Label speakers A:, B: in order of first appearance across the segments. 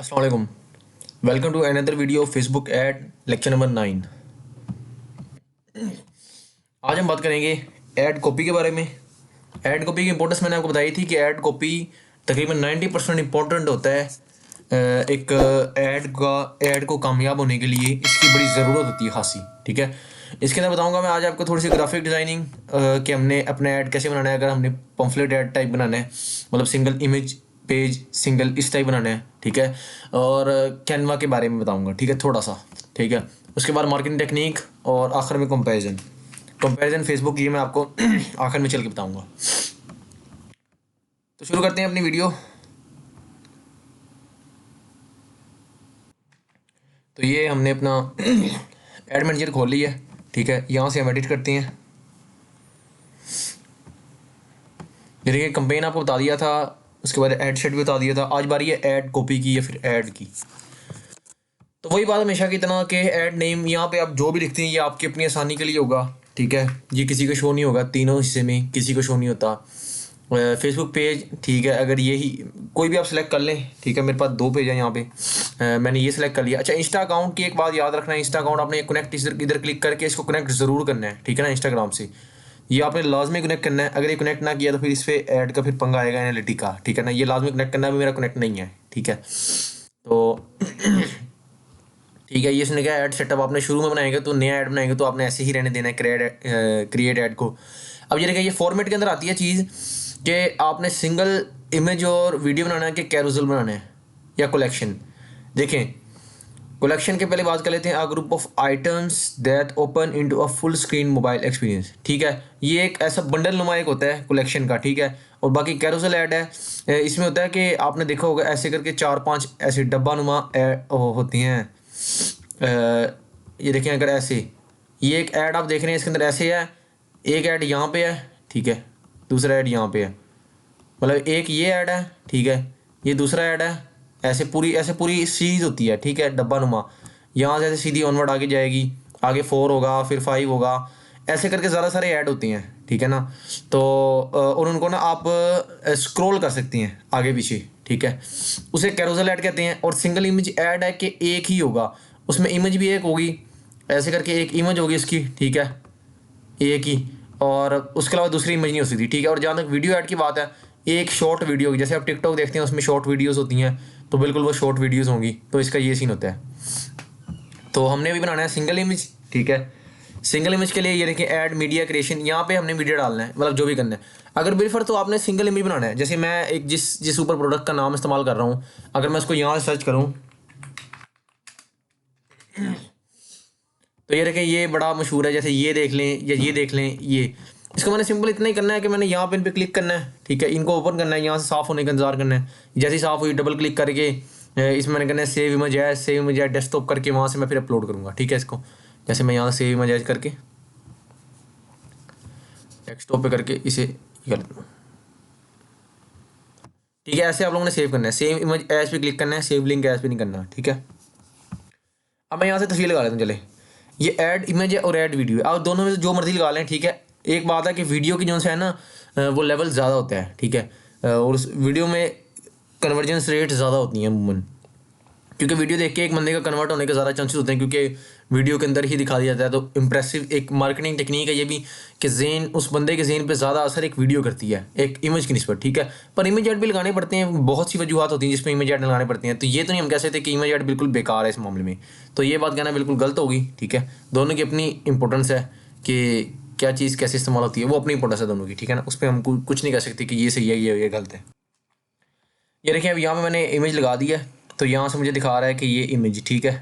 A: अस्सलाम वालेकुम। Welcome to another video Facebook ad lecture number 9। आज हम बात करेंगे ऐड कॉपी के बारे में। ऐड कॉपी की इंपॉर्टेंस मैंने आपको बताई थी कि ऐड कॉपी तकरीबन 90% इम्पोर्टेंट होता है। एक ऐड को कामयाब होने के लिए इसकी बड़ी ज़रूरत होती है खासी। ठीक है, इसके अंदर बताऊंगा मैं आज आपको थोड़ी सी ग्राफिक डिज़ाइनिंग कि हमने अपना ऐड कैसे बनाना है। अगर हमने पम्फलेट ऐड टाइप बनाना है, मतलब सिंगल इमेज पेज सिंगल इस टाइप बनाना है। ठीक है, और कैनवा के बारे में बताऊंगा। ठीक है, थोड़ा सा। ठीक है, उसके बाद मार्केटिंग टेक्निक और आखिर में कंपैरिजन फेसबुक, ये मैं आपको आखिर में चल के बताऊंगा। तो शुरू करते हैं अपनी वीडियो। तो ये हमने अपना एड मैनेजर खोल लिया है। ठीक है, यहाँ से हम एडिट करते हैं। ये देखिए, कंपेन आपको बता दिया था, उसके बाद ऐड सेट भी बता दिया था। आज बारी है ऐड कॉपी की या फिर ऐड की। तो वही बात हमेशा की तरह के ऐड नेम यहाँ पे आप जो भी लिखते हैं ये आपकी अपनी आसानी के लिए होगा। ठीक है, ये किसी को शो नहीं होगा, तीनों हिस्से में किसी को शो नहीं होता। फेसबुक पेज, ठीक है, अगर यही कोई भी आप सेलेक्ट कर लें। ठीक है, मेरे पास 2 पेज है यहाँ पे, मैंने ये सेलेक्ट कर लिया। अच्छा, इंस्टा अकाउंट की एक बात याद रखना है, इंस्टा अकाउंट आपने कनेक्ट इधर क्लिक करके इसको कनेक्ट ज़रूर करना है। ठीक है ना, इंस्टाग्राम से ये आपने लाजमी कनेक्ट करना है। अगर ये कनेक्ट ना किया तो फिर इस पर ऐड का फिर पंगा आएगा एनालिटिक का। ठीक है ना, ये लाजमी कनेक्ट करना भी, मेरा कनेक्ट नहीं है। ठीक है, तो ठीक है, ये इसने क्या ऐड सेटअप आपने शुरू में बनाएंगे तो नया ऐड बनाएंगे तो आपने ऐसे ही रहने देना है क्रिएट ऐड को। अब ये देखिए, ये फॉर्मेट के अंदर आती है चीज़ कि आपने सिंगल इमेज और वीडियो बनाना है कि कैरोसेल बनाना है या कलेक्शन। देखें, कलेक्शन के पहले बात कर लेते हैं। A group of items that open into a full screen mobile experience. ठीक है, ये एक ऐसा बंडल नुमा एक होता है कलेक्शन का। ठीक है, और बाकी कैरोसेल ऐड है, इसमें होता है कि आपने देखा होगा ऐसे करके 4-5 ऐसे डब्बा नुमा होती हैं। ये देखें, अगर ऐसे ये एक ऐड आप देख रहे हैं, इसके अंदर ऐसे है, एक ऐड यहाँ पे है। ठीक है, दूसरा ऐड यहाँ पे है, मतलब एक ये ऐड है। ठीक है, ये दूसरा ऐड है। ऐसे पूरी सीरीज होती है। ठीक है, डब्बा नुमा, यहाँ से ऐसे सीधी ऑनवर्ड आगे जाएगी, आगे 4 होगा, फिर 5 होगा, ऐसे करके ज़्यादा सारे ऐड होती हैं। ठीक है ना, तो और उनको ना आप स्क्रॉल कर सकती हैं आगे पीछे। ठीक है, उसे कैरोसेल ऐड कहते हैं। और सिंगल इमेज ऐड है कि एक ही होगा, उसमें इमेज भी एक होगी, ऐसे करके एक इमेज होगी इसकी। ठीक है, एक ही, और उसके अलावा दूसरी इमेज नहीं हो सकती। ठीक है, और जहाँ तक वीडियो ऐड की बात है, एक शॉर्ट वीडियो होगी, जैसे आप टिकटॉक देखते हैं उसमें शॉर्ट वीडियोस होती हैं, तो बिल्कुल वो शॉर्ट वीडियोस होंगी। तो इसका ये सीन होता है। तो हमने अभी बनाना है सिंगल इमेज। ठीक है, सिंगल इमेज के लिए ये देखिए, ऐड मीडिया क्रिएशन, यहाँ पे हमने वीडियो डालना है, मतलब जो भी करना है। अगर बिल्फर तो आपने सिंगल इमेज बनाना है। जैसे मैं एक जिस ऊपर प्रोडक्ट का नाम इस्तेमाल कर रहा हूँ, अगर मैं उसको यहाँ से सर्च करूँ तो ये देखें, ये बड़ा मशहूर है। जैसे ये देख लें या ये देख लें, ये इसको मैंने सिंपल इतना ही करना है कि मैंने यहाँ पे इन पे क्लिक करना है। ठीक है, इनको ओपन करना है, यहाँ से साफ़ होने का इंतजार करना है। जैसे ही साफ़ हुई, डबल क्लिक करके इसमें मैंने करना है सेव इमेज है डेस्कटॉप करके, वहाँ से मैं फिर अपलोड करूँगा। ठीक है, इसको जैसे मैं यहाँ सेव इमेज करके डेस्कटॉप पे करके इसे कर दूँ। ठीक है, ऐसे आप लोगों ने सेव करना है, सेव इमेज एज पे क्लिक करना है, सेव लिंक एज पे नहीं करना। ठीक है, अब मैं यहाँ से तस्वीर लगा लेता हूँ। चले, ये ऐड इमेज है और ऐड वीडियो है, आप दोनों में से जो मर्जी लगा लें। ठीक है, एक बात है कि वीडियो की जो है ना वो लेवल ज़्यादा होता है। ठीक है, और उस वीडियो में कन्वर्जेंस रेट ज़्यादा होती हैं अमूमन, क्योंकि वीडियो देख के एक बंदे का कन्वर्ट होने के ज़्यादा चांसेस होते हैं, क्योंकि वीडियो के अंदर ही दिखा दिया जाता है। तो इंप्रेसिव एक मार्केटिंग टेक्निक है ये भी, कि जेन उस बंदे के जेन पे ज़्यादा असर एक वीडियो करती है एक इमेज की निस्बत। ठीक है, पर इमेज ऐड भी लगाने पड़ते हैं, बहुत सी वजूहत होती हैं जिसमें इमेज ऐड लगाने पड़ते हैं। तो ये तो नहीं हम कह सकते कि इमेज ऐड बिल्कुल बेकार है इस मामले में, तो ये बात कहना बिल्कुल गलत होगी। ठीक है, दोनों की अपनी इंपॉर्टेंस है कि क्या चीज़ कैसे इस्तेमाल होती है, वो अपनी इंपॉर्टेंस है दोनों की। ठीक है ना, उस पर हम कुछ नहीं कह सकते कि ये सही है ये गलत है। ये देखिए, अब यहाँ पे मैंने इमेज लगा दी है, तो यहाँ से मुझे दिखा रहा है कि ये इमेज, ठीक है,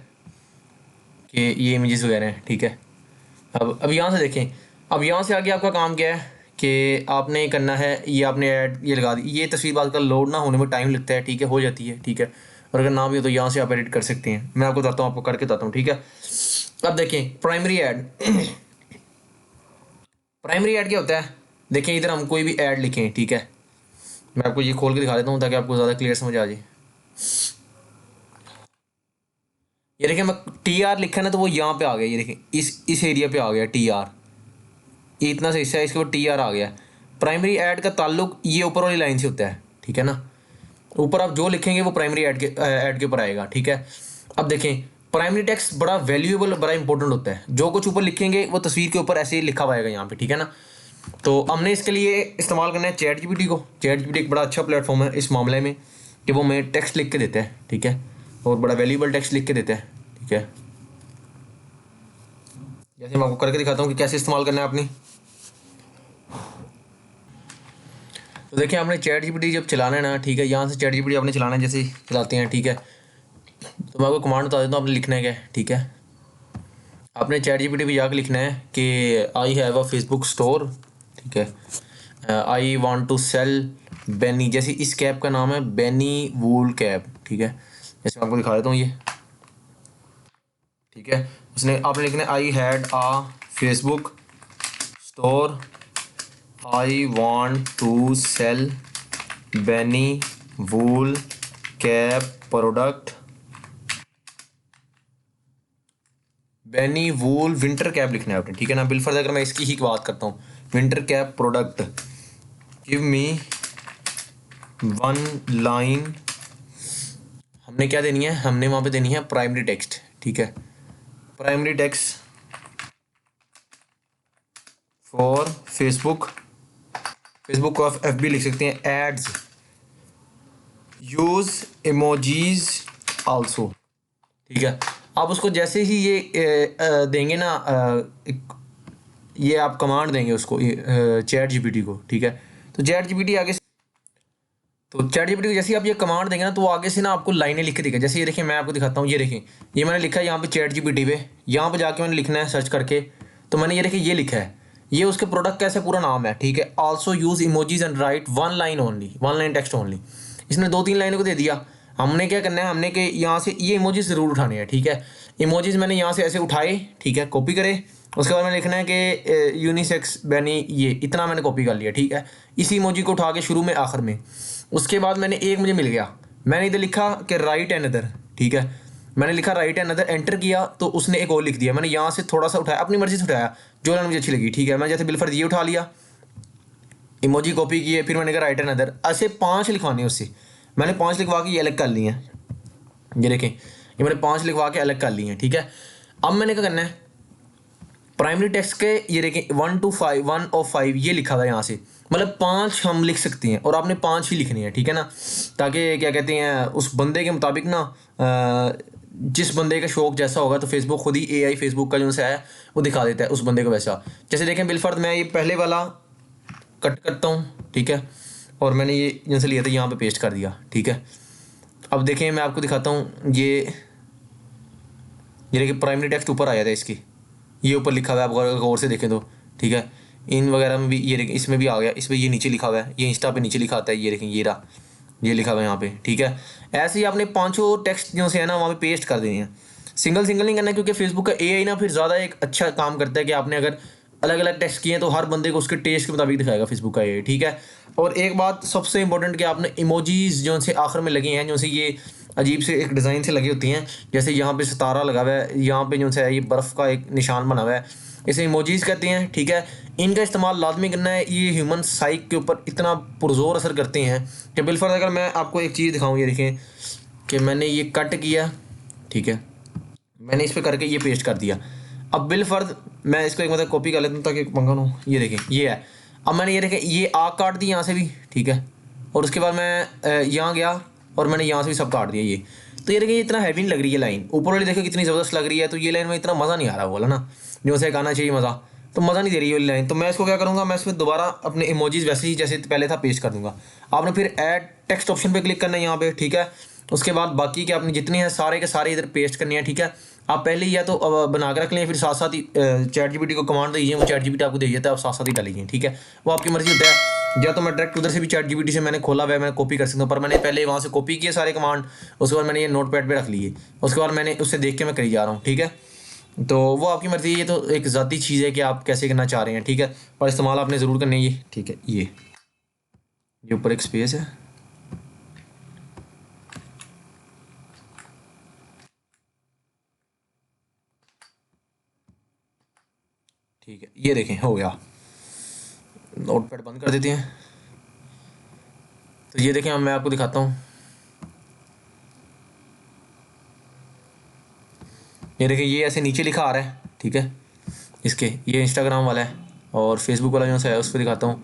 A: कि ये इमेजेस वगैरह हैं। ठीक है, अब यहाँ से देखें, अब यहाँ से आगे आपका काम क्या है कि आपने करना है, ये आपने ऐड ये लगा दी। ये तस्वीर बात का लोड ना होने में टाइम लगता है। ठीक है, हो जाती है। ठीक है, और अगर ना भी हो तो यहाँ से आप एडिट कर सकते हैं। मैं आपको बताता हूँ, आपको करके बताता हूँ। ठीक है, अब देखें प्राइमरी ऐड प्राइमरी ऐड क्या होता है। देखें, इधर हम कोई भी ऐड लिखें। ठीक है, मैं आपको ये खोल के दिखा देता हूँ ताकि आपको ज़्यादा क्लियर समझ आ जाए। ये देखिए, मैं टी आर लिखा ना तो वो यहाँ पे आ गया। ये देखिए, इस एरिया पे आ गया टी आर, ये इतना सा हिस्सा है, इसके ऊपर टी आर आ गया। प्राइमरी ऐड का ताल्लुक ये ऊपर वाली लाइन से होता है। ठीक है ना, ऊपर आप जो लिखेंगे वो प्राइमरी ऐड के ऊपर आएगा, ठीक है। अब देखें प्राइमरी टेक्स्ट बड़ा वैल्यूएबल, बड़ा इंपॉर्टेंट होता है। जो कुछ ऊपर लिखेंगे वो तस्वीर के ऊपर ऐसे ही लिखा हुआ आएगा यहाँ पे, ठीक है ना। तो हमने इसके लिए इस्तेमाल करना है चैट जीपीटी को। चैट जीपीटी एक बड़ा अच्छा प्लेटफॉर्म है इस मामले में कि वो हमें टेक्स्ट लिख के देता है, ठीक है, और बड़ा वैल्यूएबल टेक्स्ट लिख के देता है, ठीक है। जैसे मैं आपको करके दिखाता हूँ कि कैसे इस्तेमाल करना है अपनी। तो देखिए हमने चैट जीपीटी जब चलाना है ना, ठीक है, यहाँ से चैट जीपीटी आपने चलाना है, जैसे चलाते हैं, ठीक है। तो मैं आपको कमांड बता देता हूँ, आपने लिखना है क्या, ठीक है। आपने चैट जीपीटी पे जाकर लिखना है कि I have a Facebook store, ठीक है, I want to sell beanie, जैसे इस कैब का नाम है बेनी वूल कैब, ठीक है। जैसे मैं आपको दिखा देता हूँ ये, ठीक है। उसने आपने लिखना है I had a Facebook store, I want to sell beanie wool cap product, beanie wool winter cap लिखना है आपने, ठीक है ना। बिलफर्ज अगर मैं इसकी ही बात करता हूँ, winter cap product, give me one line, हमने क्या देनी है, हमने वहाँ पे देनी है प्राइमरी टेक्स्ट, ठीक है। Primary text for Facebook, Facebook को आप FB लिख सकते हैं, एड्स यूज इमोजीज आल्सो, ठीक है। आप उसको जैसे ही ये देंगे ना, ये आप कमांड देंगे उसको चैट जीपीटी को, ठीक है। तो चैट जीपीटी आगे, तो चैट जीपीटी को जैसे ही आप ये कमांड देंगे ना, तो वो आगे से ना आपको लाइनें लिख के देगा। जैसे ये देखिए मैं आपको दिखाता हूँ, ये देखें ये मैंने लिखा है यहाँ पे चैट जीपीटी पे, यहाँ पे जाके मैंने लिखना है सर्च करके, तो मैंने ये देखिए ये लिखा है, ये उसके प्रोडक्ट का ऐसे पूरा नाम है, ठीक है। Also use emojis and right one line only, one line text only. इसने 2-3 लाइनों को दे दिया। हमने क्या करना है, हमने कि यहाँ से ये इमोजीज ज़रूर उठाने हैं, ठीक है। इमोजीज मैंने यहाँ से ऐसे उठाए, ठीक है, कॉपी करे। उसके बाद मैंने लिखना है कि यूनिसेक्स बैनी, ये इतना मैंने कॉपी कर लिया, ठीक है। इसी इमोजी को उठा के शुरू में आखिर में, उसके बाद मैंने एक मुझे मिल गया, मैंने इधर लिखा कि राइट अनदर, ठीक है। मैंने लिखा राइट अनदर, एंटर किया तो उसने एक और लिख दिया। मैंने यहाँ से थोड़ा सा उठाया, अपनी मर्जी से उठाया, जो लाइन मुझे अच्छी लगी, ठीक है। मैं जैसे बिलफर्ज ये उठा लिया, इमोजी कॉपी किए, फिर मैंने कहा राइट अनदर, ऐसे 5 लिखवाने उससे। मैंने 5 लिखवा के ये अलग कर लिए हैं, ये देखें, ये मैंने 5 लिखवा के अलग कर लिए हैं, ठीक है। अब मैंने क्या करना है, प्राइमरी टेक्स्ट के ये देखें 1 to 5, 1 और 5 ये लिखा हुआ है यहाँ से, मतलब 5 हम लिख सकते हैं और आपने 5 ही लिखनी है, ठीक है ना। ताकि क्या कहते हैं उस बंदे के मुताबिक ना, जिस बंदे का शौक जैसा होगा, तो फेसबुक खुद ही AI फेसबुक का जो सा है वो दिखा देता है उस बंदे को वैसा। जैसे देखें बिलफर्द मैं ये पहले वाला कट करता हूँ, ठीक है, और मैंने ये जैसे लिया था यहाँ पे पेस्ट कर दिया, ठीक है। अब देखें मैं आपको दिखाता हूँ, ये देखिए प्राइमरी टेक्स्ट ऊपर आया था इसकी, ये ऊपर लिखा हुआ है, आप गौर से देखें तो, ठीक है। इन वगैरह में भी ये देखें, इसमें भी आ गया, इसमें ये नीचे लिखा हुआ है, ये इंस्टा पे नीचे लिखा आता है, ये देखें ये रहा, ये लिखा हुआ है यहाँ पे, ठीक है। ऐसे ही आपने 5 टेक्स्ट जो से है ना वहाँ पे पेस्ट कर देनी है, सिंगल सिंगल नहीं करना है, क्योंकि फेसबुक का AI ना फिर ज़्यादा एक अच्छा काम करता है कि आपने अगर अलग अलग टेक्स्ट किए हैं तो हर बंदे को उसके टेस्ट के मुताबिक दिखाएगा फेसबुक का AI, ठीक है। और एक बात सबसे इंपॉर्टेंट कि आपने इमोजीज जो से आखिर में लगे हैं, जो से ये अजीब से एक डिज़ाइन से लगी होती हैं, जैसे यहाँ पे सितारा लगा हुआ है, यहाँ पे जो है ये बर्फ़ का एक निशान बना हुआ है, इसे इमोजीज कहते हैं, ठीक है। इनका इस्तेमाल लाजमी करना है, ये ह्यूमन साइक के ऊपर इतना पुरजोर असर करते हैं कि बिलफर्ज अगर मैं आपको एक चीज़ दिखाऊँ, ये देखें कि मैंने ये कट किया, ठीक है, मैंने इस पर करके ये पेस्ट कर दिया। अब बिलफर्ज मैं इसको एक मतलब कॉपी कर लेता हूँ ताकि पंगा ना हो, ये देखें ये है। अब मैंने ये देखें ये आग काट दी यहाँ से भी, ठीक है, और उसके बाद मैं यहाँ गया और मैंने यहाँ से भी सब काट दिया ये। तो ये देखिए ये इतना हैवी नहीं लग रही है लाइन, ऊपर वाली देखो कितनी ज़बरदस्त लग रही है, तो ये लाइन में इतना मज़ा नहीं आ रहा बोला ना, जो से गाना चाहिए मज़ा, तो मज़ा नहीं दे रही है ये लाइन। तो मैं इसको क्या करूँगा, मैं इसमें दोबारा अपने इमोजीज वैसे ही जैसे पहले था पेस्ट कर दूँगा। आपने फिर ऐड टेक्स्ट ऑप्शन पर क्लिक करना है यहाँ पे, ठीक है। उसके बाद बाकी के आपने जितने हैं सारे के सारे इधर पेस्ट करने हैं, ठीक है। आप पहले ही या तो बना के रख लें, फिर साथ साथ ही चैट जीपीटी को कमांड दीजिए, वो चैट जीपीटी आपको दे देता है, आप साथ साथ ही डालिए, ठीक है। वो आपकी मर्जी होता है, या तो मैं डायरेक्ट उधर से भी चैट जीपीटी से मैंने खोला हुआ है, मैं कॉपी कर सकता हूँ, पर मैंने पहले वहाँ से कॉपी किए सारे कमांड, उसके बाद मैंने ये नोट पैड पर रख लिए, उसके बाद मैंने उससे देख के मैं करी जा रहा हूँ, ठीक है। तो वो आपकी मर्जी है, ये तो एक ज़ाती चीज़ है कि आप कैसे करना चाह रहे हैं, ठीक है, पर इस्तेमाल आपने ज़रूर करना है ये, ठीक है। ये ऊपर एक स्पेस है, ठीक है, ये देखें हो गया। नोट पैड बंद कर देते हैं। तो ये देखें अब मैं आपको दिखाता हूँ, ये देखिए ये ऐसे नीचे लिखा आ रहा है, ठीक है। इसके ये इंस्टाग्राम वाला है और फेसबुक वाला जो सा है उस पर दिखाता हूँ।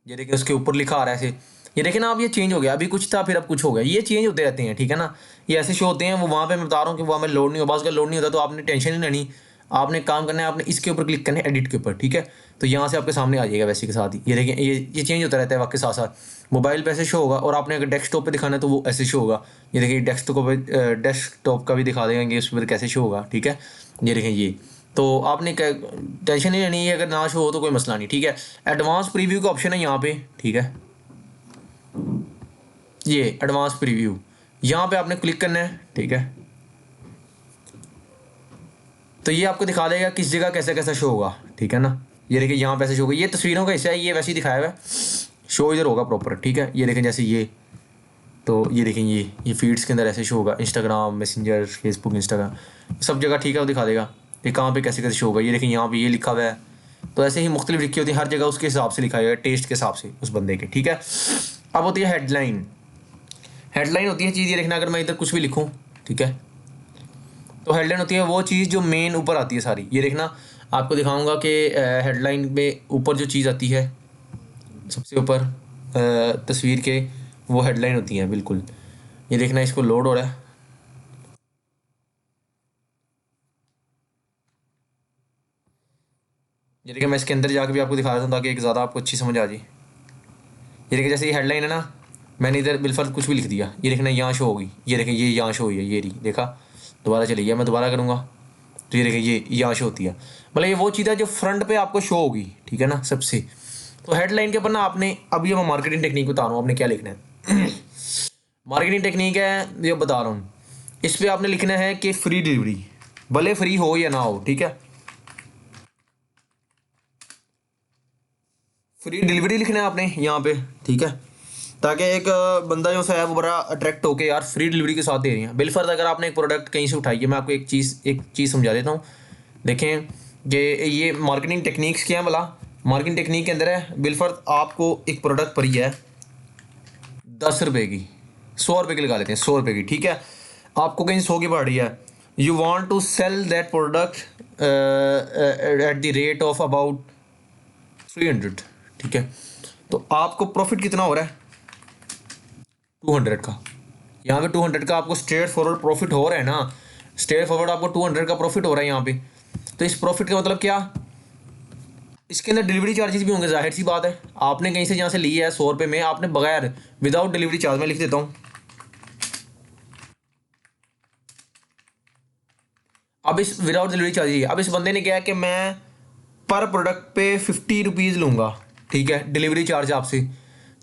A: ये देखिए उसके ऊपर लिखा आ रहा है ऐसे। ये देखिए ना, अब ये चेंज हो गया, अभी कुछ था फिर अब कुछ हो गया, ये चेंज होते रहते हैं, ठीक है ना। ये ऐसे शो होते हैं, वो वहाँ पे मैं बता रहा हूँ कि वहाँ में लोड नहीं हो, बस अगर लोड नहीं होता तो आपने टेंशन नहीं लेनी। आपने काम करना है, आपने इसके ऊपर क्लिक करना है, एडिट के ऊपर, ठीक है। तो यहाँ से आपके सामने आ जाएगा वैसे के साथ ही। ये देखिए ये चेंज होता रहता है वक्त के साथ साथ। मोबाइल पे ऐसे शो होगा और आपने अगर डेस्कटॉप पे दिखाना है तो वो ऐसे शो होगा। ये देखिए डेस्कटॉप का भी दिखा देंगे उस पर कैसे शो होगा, ठीक है। ये देखिए ये, तो आपने टेंशन नहीं लेनी है, अगर ना शो हो तो कोई मसला नहीं, ठीक है। एडवांस प्रीव्यू का ऑप्शन है यहाँ पे, ठीक है। ये एडवांस प्रीव्यू, यहाँ पे आपने क्लिक करना है, ठीक है। तो ये आपको दिखा देगा किस जगह कैसा कैसा शो होगा, ठीक है ना। ये देखिए यहाँ पे ऐसे शो होगा, ये तस्वीरों का हिस्सा है, ये वैसे ही दिखाया हुआ है, शो इधर होगा प्रॉपर, ठीक है। ये देखें जैसे ये, तो ये देखें ये फीड्स के अंदर ऐसे शो होगा, इंस्टाग्राम, मैसेंजर, फेसबुक, इंस्टाग्राम, सब जगह, ठीक है। वो दिखा देगा कि कहाँ पे कैसे कैसे शो होगा। ये देखें यहाँ पे ये लिखा हुआ है, तो ऐसे ही मुख्तलिफ लिखी होती है, हर जगह उसके हिसाब से लिखा है, टेस्ट के हिसाब से उस बंदे के, ठीक है। अब होती है हेडलाइन। हेडलाइन होती है चीज़, ये देखना, अगर मैं इधर कुछ भी लिखूँ, ठीक है, तो हेडलाइन होती है वो चीज़ जो मेन ऊपर आती है सारी। ये देखना, आपको दिखाऊंगा कि हेडलाइन में ऊपर जो चीज़ आती है सबसे ऊपर तस्वीर के, वो हेडलाइन होती है बिल्कुल। ये देखना, इसको लोड हो रहा है। ये देखिए मैं इसके अंदर जाकर भी आपको दिखा देता हूँ ताकि एक ज़्यादा आपको अच्छी समझ आ जाए। ये देखिए जैसे ये हेडलाइन है ना, मैंने इधर बिलफर्ज कुछ भी लिख दिया, ये देखना यहाँ शो होगी। ये देखिए ये यहाँ शो हुई है, ये रही, देखा। दोबारा चली गया, मैं दोबारा करूँगा तो ये देखिए ये यहाँ शो होती है। मतलब ये वो चीज़ है जो फ्रंट पे आपको शो होगी, ठीक है ना, सबसे। तो हेडलाइन के ऊपर ना आपने, अभी मैं मार्केटिंग टेक्निक बता रहा हूँ आपने क्या लिखना है। मार्केटिंग टेक्निक है ये बता रहा हूँ। इस पर आपने लिखना है कि फ्री डिलीवरी, भले फ्री हो या ना हो, ठीक है। फ्री डिलीवरी लिखना है आपने यहाँ पे, ठीक है, ताकि एक बंदा जो सा है वो बड़ा अट्रैक्ट होके यार फ्री डिलीवरी के साथ दे रही है। बिलफर्ज अगर आपने एक प्रोडक्ट कहीं से उठाई है, मैं आपको एक चीज़ समझा देता हूँ। देखें कि ये मार्केटिंग टेक्निक्स क्या है, भला मार्केटिंग टेक्निक के अंदर है, बिलफर्ज आपको एक प्रोडक्ट पड़ी है 10 रुपये की, 100 रुपये की लगा लेते हैं, 100 रुपये की, ठीक है। आपको कहीं 100 की पड़ रही है, you want to sell that product at the rate of about 300, ठीक है। तो आपको प्रॉफिट कितना हो रहा है, 200 का। यहाँ पे 200 का आपको स्ट्रेट फॉरवर्ड प्रॉफिट हो रहा है ना, स्ट्रेट फॉरवर्ड आपको 200 का प्रॉफिट हो रहा है यहाँ पे। तो इस प्रॉफिट का मतलब क्या, इसके अंदर डिलीवरी चार्जेस भी होंगे, जाहिर सी बात है। आपने कहीं से जहाँ से लिया है 100 रुपये में, आपने बगैर विदाउट डिलीवरी चार्ज में लिख देता हूँ। अब इस विदाउट डिलीवरी चार्ज, अब इस बंदे ने क्या है कि मैं पर प्रोडक्ट पे 50 रुपीज़ लूँगा, ठीक है, डिलीवरी चार्ज आपसे।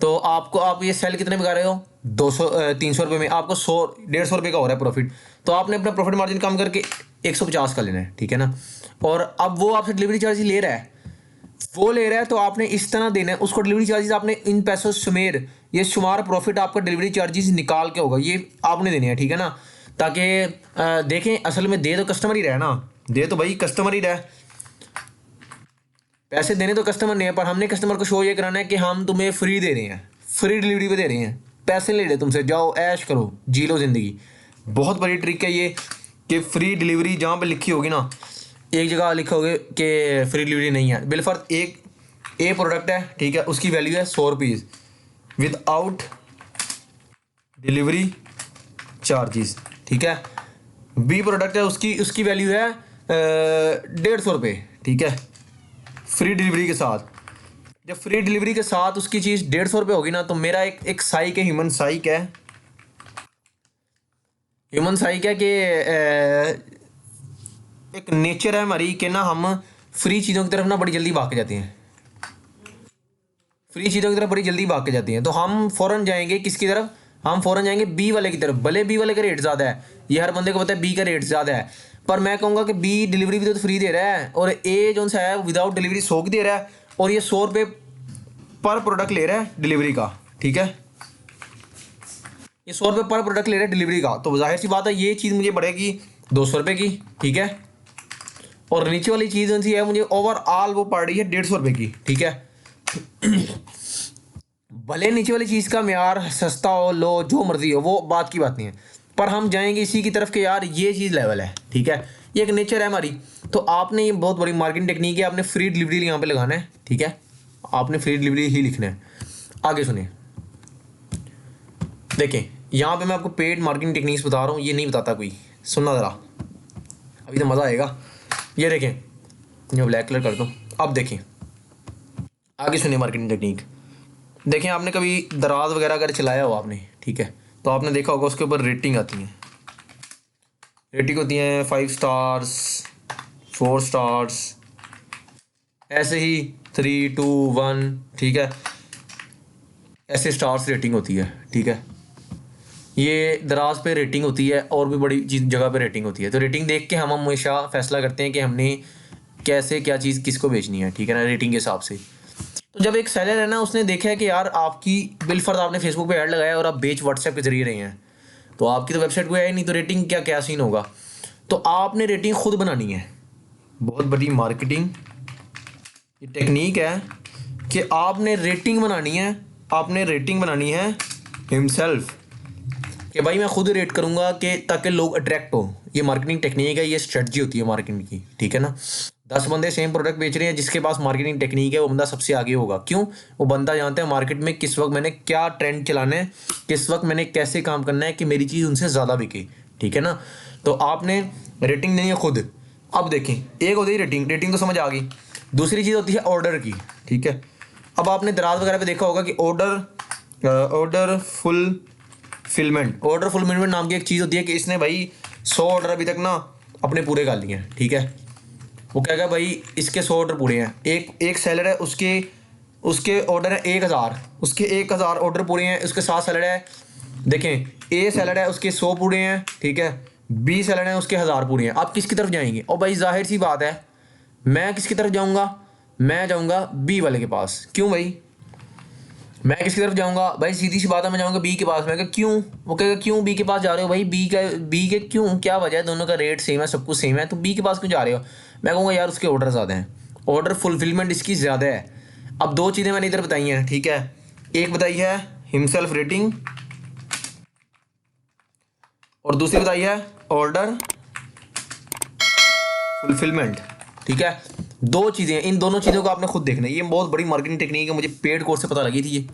A: तो आपको, आप ये सेल कितने में कर रहे हो, 300 रुपये में, आपको 150 का हो रहा है प्रॉफिट। तो आपने अपना प्रॉफिट मार्जिन कम करके 150 का लेना है, ठीक है ना। और अब वो आपसे डिलीवरी चार्ज ले रहा है, वो ले रहा है, तो आपने इस तरह देना है उसको डिलीवरी चार्जेस, आपने इन पैसों समेत ये शुमार प्रॉफिट आपका डिलीवरी चार्जेस निकाल के होगा, ये आपने देने हैं, ठीक है ना। ताकि देखें, असल में दे तो कस्टमर ही रहा है ना, दे तो भाई कस्टमर ही रहा है, पैसे देने तो कस्टमर नहीं है, पर हमने कस्टमर को शो ये कराना है कि हम तुम्हें फ्री दे रहे हैं, फ्री डिलीवरी पे दे रहे हैं, पैसे ले रहे तुमसे, जाओ ऐश करो, जी लो ज़िंदगी। बहुत बड़ी ट्रिक है ये कि फ्री डिलीवरी जहाँ पे लिखी होगी ना, एक जगह लिखा होगा कि फ्री डिलीवरी नहीं है, बिलफर्ज एक ए प्रोडक्ट है, ठीक है, उसकी वैल्यू है 100 रुपीज़ विदाउट डिलीवरी चार्जेस, ठीक है। बी प्रोडक्ट है, उसकी उसकी वैल्यू है 150 रुपये, ठीक है, फ्री डिलीवरी के साथ। जब फ्री डिलीवरी के साथ उसकी चीज़ 150 रुपये होगी ना, तो मेरा एक साइक है, ह्यूमन साइक है, ह्यूमन साइक है कि एक नेचर है हमारी कि ना हम फ्री चीज़ों की तरफ ना बड़ी जल्दी भाग के जाते हैं, फ्री चीज़ों की तरफ बड़ी जल्दी भाग के जाती हैं। तो हम फ़ौरन जाएंगे किसकी तरफ, हम फ़ौरन जाएंगे बी वाले की तरफ, भले बी वाले का रेट ज़्यादा है, ये हर बंदे को पता है बी का रेट ज़्यादा है, पर मैं कहूँगा कि बी डिलीवरी भी तो फ्री दे रहा है, और ए जो सा है विदाउट डिलीवरी 100 की दे रहा है, और ये 100 रुपये पर प्रोडक्ट ले रहा है डिलीवरी का, ठीक है, ये 100 रुपये पर प्रोडक्ट ले रहा है डिलीवरी का। तो जाहिर सी बात है ये चीज़ मुझे पड़ेगी 200 रुपये की, ठीक है। और नीचे वाली चीज़ जो सी है मुझे ओवरऑल वो पड़ रही है 150 रुपये की, ठीक है। भले नीचे वाली चीज़ का म्यार सस्ता हो, लो, जो मर्जी हो, वो बात की बात नहीं है, पर हम जाएंगे इसी की तरफ कि यार ये चीज़ लेवल है, ठीक है, ये एक नेचर है हमारी। तो आपने ये बहुत बड़ी मार्केटिंग टेक्निक है, आपने फ्री डिलीवरी यहाँ पे लगाना है, ठीक है, आपने फ्री डिलीवरी ही लिखना है। आगे सुनिए, देखें यहाँ पे मैं आपको पेड मार्केटिंग टेक्निक्स बता रहा हूँ, ये नहीं बताता कोई, सुनना ज़रा, अभी तो मज़ा आएगा। ये देखें, ये ब्लैक कलर कर दो। अब देखें आगे सुनिए मार्केटिंग टेक्निक। देखें आपने कभी दराज वगैरह अगर चलाया हो आपने, ठीक है, तो आपने देखा होगा उसके ऊपर रेटिंग आती है, रेटिंग होती है 5 स्टार्स, 4 स्टार्स, ऐसे ही 3, 2, 1, ठीक है, ऐसे स्टार्स रेटिंग होती है, ठीक है। ये दराज पे रेटिंग होती है और भी बड़ी चीज़ जगह पे रेटिंग होती है। तो रेटिंग देख के हम हमेशा फैसला करते हैं कि हमने कैसे क्या चीज़ किसको बेचनी है, ठीक है ना, रेटिंग के हिसाब से। तो जब एक सेलर है ना, उसने देखा है कि यार आपकी बिलफर्ज आपने फेसबुक पे ऐड लगाया और आप बेच व्हाट्सएप के जरिए रहे हैं, तो आपकी तो वेबसाइट को है नहीं, तो रेटिंग क्या क्या सीन होगा। तो आपने रेटिंग खुद बनानी है। बहुत बड़ी मार्केटिंग ये टेक्निक है कि आपने रेटिंग बनानी है, आपने रेटिंग बनानी है हिमसेल्फ, कि भाई मैं खुद रेट करूंगा कि ताकि लोग अट्रैक्ट हो। ये मार्केटिंग टेक्निक है, ये स्ट्रेटजी होती है मार्केटिंग की, ठीक है ना। 10 बंदे सेम प्रोडक्ट बेच रहे हैं, जिसके पास मार्केटिंग टेक्निक है वो बंदा सबसे आगे होगा। क्यों? वो बंदा जानता है मार्केट में किस वक्त मैंने क्या ट्रेंड चलाना है, किस वक्त मैंने कैसे काम करना है कि मेरी चीज़ उनसे ज़्यादा बिके, ठीक है ना। तो आपने रेटिंग देनी है खुद। अब देखें, एक होती है रेटिंग, रेटिंग तो समझ आ गई। दूसरी चीज़ होती है ऑर्डर की, ठीक है। अब आपने दराज वगैरह पे देखा होगा कि ऑर्डर फुलफिलमेंट नाम की एक चीज़ होती है कि इसने भाई 100 ऑर्डर अभी तक ना अपने पूरे कर लिए हैं, ठीक है। वो कहेगा भाई इसके 100 ऑर्डर पूरे हैं। एक सेलर है, उसके उसके ऑर्डर है 1000, उसके 1000 ऑर्डर पूरे हैं। उसके साथ सेलर है, देखें, ए सेलर है, उसके 100 पूरे हैं, ठीक है, बी सेलर है, उसके 1000 पूरे हैं। आप किसकी तरफ जाएंगे? और भाई जाहिर सी बात है, मैं किसकी तरफ जाऊँगा? मैं जाऊँगा बी वाले के पास। क्यों भाई? मैं किसकी तरफ जाऊंगा? भाई सीधी सी बात है, मैं जाऊंगा बी के पास। मैं कहा क्यों? वो कहेगा क्यों बी के पास जा रहे हो? भाई बी के क्यों, क्या वजह है? दोनों का रेट सेम है, सब कुछ सेम है, तो बी के पास क्यों जा रहे हो? मैं कहूँगा यार उसके ऑर्डर ज़्यादा हैं, ऑर्डर फुलफिलमेंट इसकी ज़्यादा है। अब दो चीज़ें मैंने इधर बताई हैं, ठीक है। एक बताई है हिमसेल्फ रेटिंग और दूसरी बताई है ऑर्डर फुलफिलमेंट, ठीक है। दो चीज़ें, इन दोनों चीज़ों को आपने खुद देखना है। ये बहुत बड़ी मार्केटिंग टेक्निक है, मुझे पेड कोर्स से पता लगी थी ये।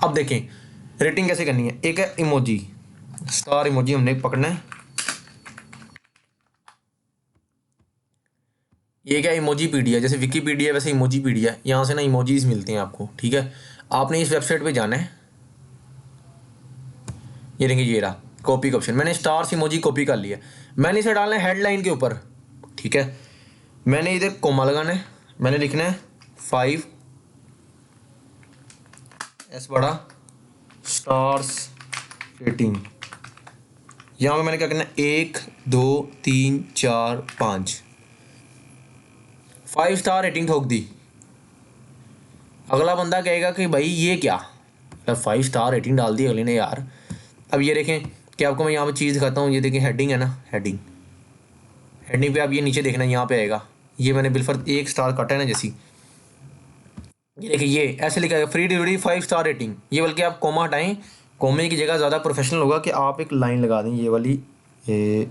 A: अब देखें रेटिंग कैसे करनी है। एक है इमोजी, स्टार इमोजी हमने पकड़ना है। ये क्या इमोजी पीडिया, जैसे विकीपीडिया वैसे इमोजी पीडिया, यहाँ से ना इमोजीज मिलते हैं आपको, ठीक है। आपने इस वेबसाइट पे जाना है, ये देंगे, ये रहा कॉपी का ऑप्शन। मैंने स्टार्स इमोजी कॉपी कर लिया, मैंने इसे डालना है हेडलाइन के ऊपर, ठीक है। मैंने इधर कोमा लगाना है, मैंने लिखना है 5 एस बड़ा स्टार्स रेटिंग। यहाँ पे मैंने क्या करना है, 1 2 3 4 5 5 स्टार रेटिंग ठोक दी। अगला बंदा कहेगा कि भाई ये क्या, मतलब 5 स्टार रेटिंग डाल दी अगले ने यार। अब ये देखें कि आपको मैं यहाँ पे चीज़ दिखाता हूँ, ये देखें हेडिंग है ना, हेडिंग पे आप ये नीचे देखना, यहाँ पे आएगा, ये मैंने बिलफर 1 स्टार काटा है ना जैसी, ये देखिए ये ऐसे लिखा है फ्री डिलीवरी 5 स्टार रेटिंग। ये बल्कि आप कोमा हटाएं, कोमे की जगह ज़्यादा प्रोफेशनल होगा कि आप एक लाइन लगा दें, ये वाली, ये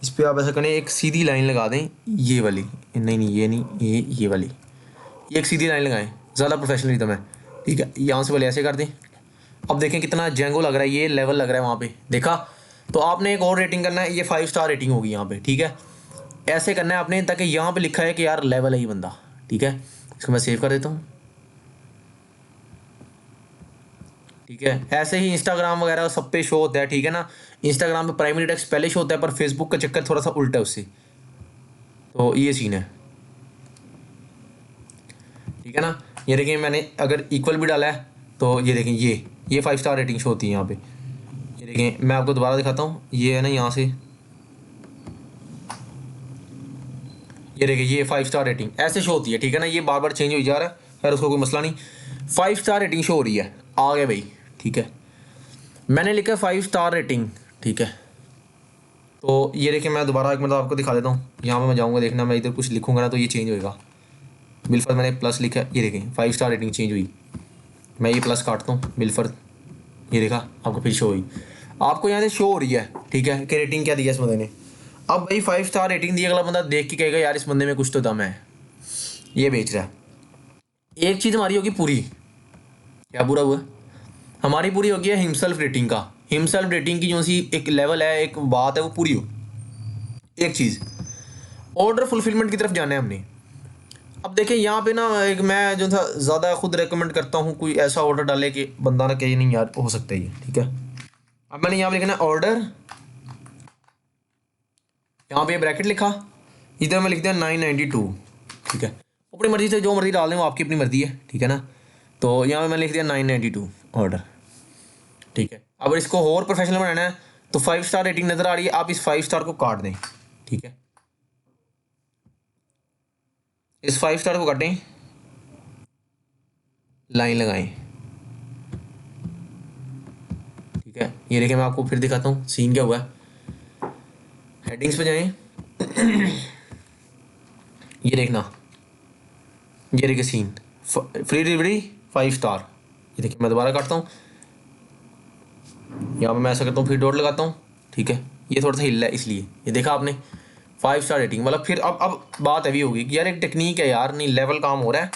A: इस पर आप ऐसा करें, एक सीधी लाइन लगा दें, ये वाली, नहीं ये नहीं, ये वाली, ये एक सीधी लाइन लगाएं, ज़्यादा प्रोफेशनल नहीं तो मैं, ठीक है। यहाँ से वाले ऐसे कर दें। अब देखें कितना जेंगो लग रहा है, ये लेवल लग रहा है वहाँ पे, देखा। तो आपने एक और रेटिंग करना है, ये 5 स्टार रेटिंग होगी यहाँ पे, ठीक है। ऐसे करना है आपने ताकि यहाँ पे लिखा है कि यार लेवल है ये बंदा, ठीक है। इसको मैं सेव कर देता हूँ, ठीक है। ऐसे ही इंस्टाग्राम वगैरह सब पे शो होता है, ठीक है ना। इंस्टाग्राम पे प्राइमरी टेक्स्ट पहले शो होता है, पर फेसबुक का चक्कर थोड़ा सा उल्टा है उससे, तो ये सीन है, ठीक है ना। ये देखिए मैंने अगर इक्वल भी डाला है तो ये देखें, ये 5 स्टार रेटिंग शो होती है यहाँ पे। ये देखें मैं आपको दोबारा दिखाता हूँ, ये है ना यहाँ से, ये देखिए ये 5 स्टार रेटिंग ऐसे शो होती है, ठीक है ना। ये बार बार चेंज हो जा रहा है, खैर उसको कोई मसला नहीं। 5 स्टार रेटिंग शो हो रही है, आ गया भाई, ठीक है। मैंने लिखा 5 स्टार रेटिंग, ठीक है। तो ये देखिए मैं दोबारा एक मतलब आपको दिखा देता हूँ। यहाँ पे मैं जाऊँगा, देखना मैं इधर कुछ लिखूँगा ना तो ये चेंज होएगा। बिलफर मैंने प्लस लिखा है, ये देखें 5 स्टार रेटिंग चेंज हुई, मैं ये प्लस काटता हूँ बिलफर, ये देखा आपको फिर शो हुई, आपको यहाँ से शो हो रही है, ठीक है, कि रेटिंग क्या दी है इस बंदे ने। अब भाई 5 स्टार रेटिंग दी, अगला बंदा देख के कहेगा यार इस बंदे में कुछ तो दम है, ये बेच रहा है। एक चीज़ हमारी होगी पूरी, क्या पूरा हुआ, हमारी पूरी होगी है हिमसेल्फ रेटिंग का, हिमसेल्फ रेटिंग की जो सी एक लेवल है, एक बात है, वो पूरी हो। एक चीज़ ऑर्डर फुलफिलमेंट की तरफ जाना है हमने। अब देखिए यहाँ पे ना एक मैं जो था ज़्यादा खुद रेकमेंड करता हूँ कोई ऐसा ऑर्डर डाले कि बंदा ना कहे नहीं यार हो सकता है ये, ठीक है। अब मैंने यहाँ पे लिखना ऑर्डर, यहाँ पे ब्रैकेट लिखा, इधर मैं लिख दिया 992, ठीक है। अपनी मर्जी से जो मर्जी डाल दें वो आपकी अपनी मर्जी है, ठीक है ना। तो यहाँ पे मैंने लिख दिया 992 ऑर्डर, ठीक है। अब इसको और प्रोफेशनल बनाना है तो 5 स्टार रेटिंग नज़र आ रही है, आप इस 5 स्टार को काट दें, ठीक है। इस 5 स्टार को काटें, लाइन लगाएं, ठीक है। ये देखिए मैं आपको फिर दिखाता हूँ सीन क्या हुआ है। हेडिंग्स पे जाएं, ये देखना, ये देखिए सीन, फ्री डिलीवरी 5 स्टार। ये देखिए मैं दोबारा काटता हूँ, यहाँ पे मैं ऐसा करता हूँ फिर डॉट लगाता हूँ, ठीक है। ये थोड़ा सा हिल है इसलिए, ये देखा आपने 5 स्टार रेटिंग, मतलब फिर अब बात अभी होगी कि यार एक टेक्निक है यार, नहीं लेवल काम हो रहा है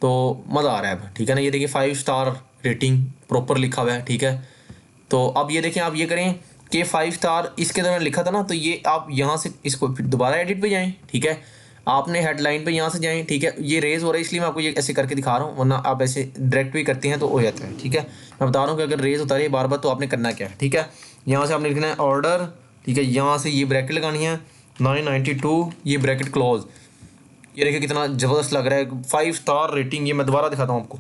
A: तो मज़ा आ रहा है अब, ठीक है ना। ये देखिए 5 स्टार रेटिंग प्रॉपर लिखा हुआ है, ठीक है। तो अब ये देखें, आप ये करें कि 5 स्टार इसके अंदर मैंने लिखा था ना, तो ये आप यहाँ से इसको फिर दोबारा एडिट पे जाएं, ठीक है। आपने हेडलाइन पे यहाँ से जाएं, ठीक है। ये रेज हो रहा है इसलिए मैं आपको ये ऐसे करके दिखा रहा हूँ, वरना आप ऐसे डायरेक्ट भी करते हैं तो हो जाता है, ठीक है। मैं बता रहा हूँ कि अगर रेज होता रही बार बार तो आपने करना क्या है, ठीक है। यहाँ से आपने लिखना है ऑर्डर, ठीक है। यहाँ से ये ब्रैकेट लगानी है 992, ये ब्रैकेट क्लोज। ये देखिए कितना ज़बरदस्त लग रहा है, 5 स्टार रेटिंग। ये मैं दोबारा दिखाता हूँ आपको,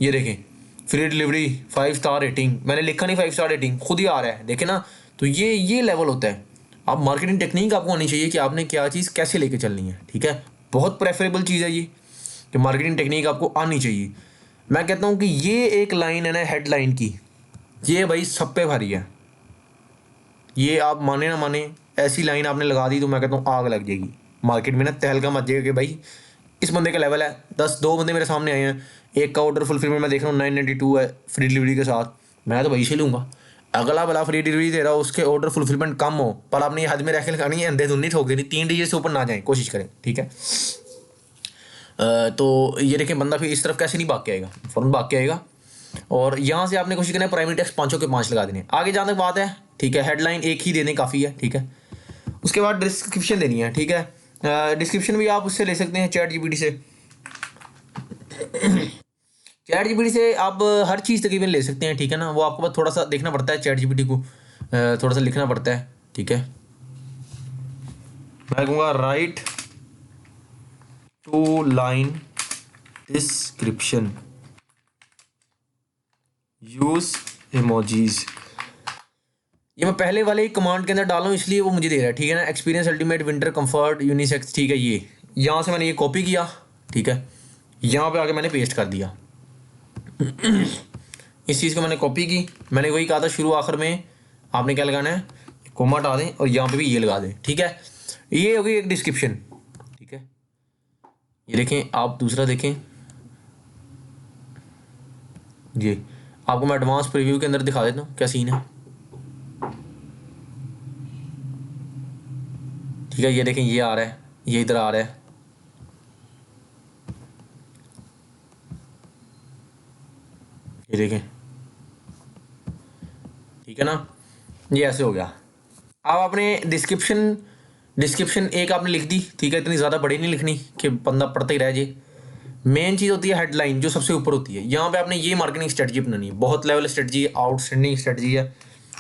A: ये देखें फ्री डिलीवरी 5 स्टार रेटिंग, मैंने लिखा नहीं 5 स्टार रेटिंग, खुद ही आ रहा है, देखे ना। तो ये लेवल होता है। आप मार्केटिंग टेक्निक आपको आनी चाहिए कि आपने क्या चीज़ कैसे लेके चलनी है, ठीक है। बहुत प्रेफरेबल चीज़ है ये कि मार्केटिंग टेक्निक आपको आनी चाहिए। मैं कहता हूँ कि ये एक लाइन है ना हेडलाइन की, ये भाई सब पे भारी है। ये आप माने ना माने, ऐसी लाइन आपने लगा दी तो मैं कहता हूँ आग लग जाएगी मार्केट में ना, तहलका मच जाएगा कि भाई इस बंदे का लेवल है। 2 बंदे मेरे सामने आए हैं, एक का ऑर्डर फुलफिलमेंट मैं देख रहा हूँ 992 है फ्री डिलीवरी के साथ, मैं तो वही से लूँगा। अगला भला फ्री डिलीवरी दे रहा हो, उसके ऑर्डर फुलफिलमेंट कम हो, पर आपने ये हद में रह के लगानी है, अंधे धुंधी ठोक देनी, 3 डिजिट से ऊपर ना जाए, कोशिश करें, ठीक है। तो ये देखें बंदा फिर इस तरफ कैसे नहीं भाग के आएगा, फ़ौरन भाग के आएगा। और यहाँ से आपने कोशिश करना है प्राइमरी टेक्स्ट 5 के 5 लगा देने, आगे जहाँ तक बात है, ठीक है। हेडलाइन एक ही देने काफ़ी है, ठीक है। उसके बाद डिस्क्रिप्शन देनी है, ठीक है। डिस्क्रिप्शन भी आप उससे ले सकते हैं चैट जीपीटी से। चैट जीपीटी से आप हर चीज़ तकरीबन ले सकते हैं, ठीक है ना। वो आपको बस थोड़ा सा देखना पड़ता है, चैट जीपीटी को थोड़ा सा लिखना पड़ता है, ठीक है। मैं कहूँगा write two line description, use emojis. ये मैं पहले वाले ही कमांड के अंदर डालूँ इसलिए वो मुझे दे रहा है, ठीक है ना। Experience ultimate winter comfort unisex, ठीक है। ये यहाँ से मैंने ये कॉपी किया, ठीक है। यहाँ पे आके मैंने पेस्ट कर दिया। इस चीज़ को मैंने कॉपी की, मैंने वही कहा था शुरू आखिर में आपने क्या लगाना है, कोमा हटा दें और यहाँ पे भी ये लगा दें, ठीक है। ये होगी एक डिस्क्रिप्शन, ठीक है। ये देखें, आप दूसरा देखें, ये आपको मैं एडवांस प्रीव्यू के अंदर दिखा देता हूँ क्या सीन है, ठीक है। ये देखें ये आ रहा है, ये इधर आ रहा है, ये देखें, ठीक है ना। ये ऐसे हो गया। अब आपने डिस्क्रिप्शन एक आपने लिख दी, ठीक है। इतनी ज़्यादा बड़ी नहीं लिखनी कि बंदा पढ़ता ही रह जाए। मेन चीज़ होती है हेडलाइन जो सबसे ऊपर होती है। यहाँ पे आपने ये मार्केटिंग स्ट्रेटजी अपनानी है, बहुत लेवल स्ट्रेटजी, आउटस्टैंडिंग स्ट्रेटजी है,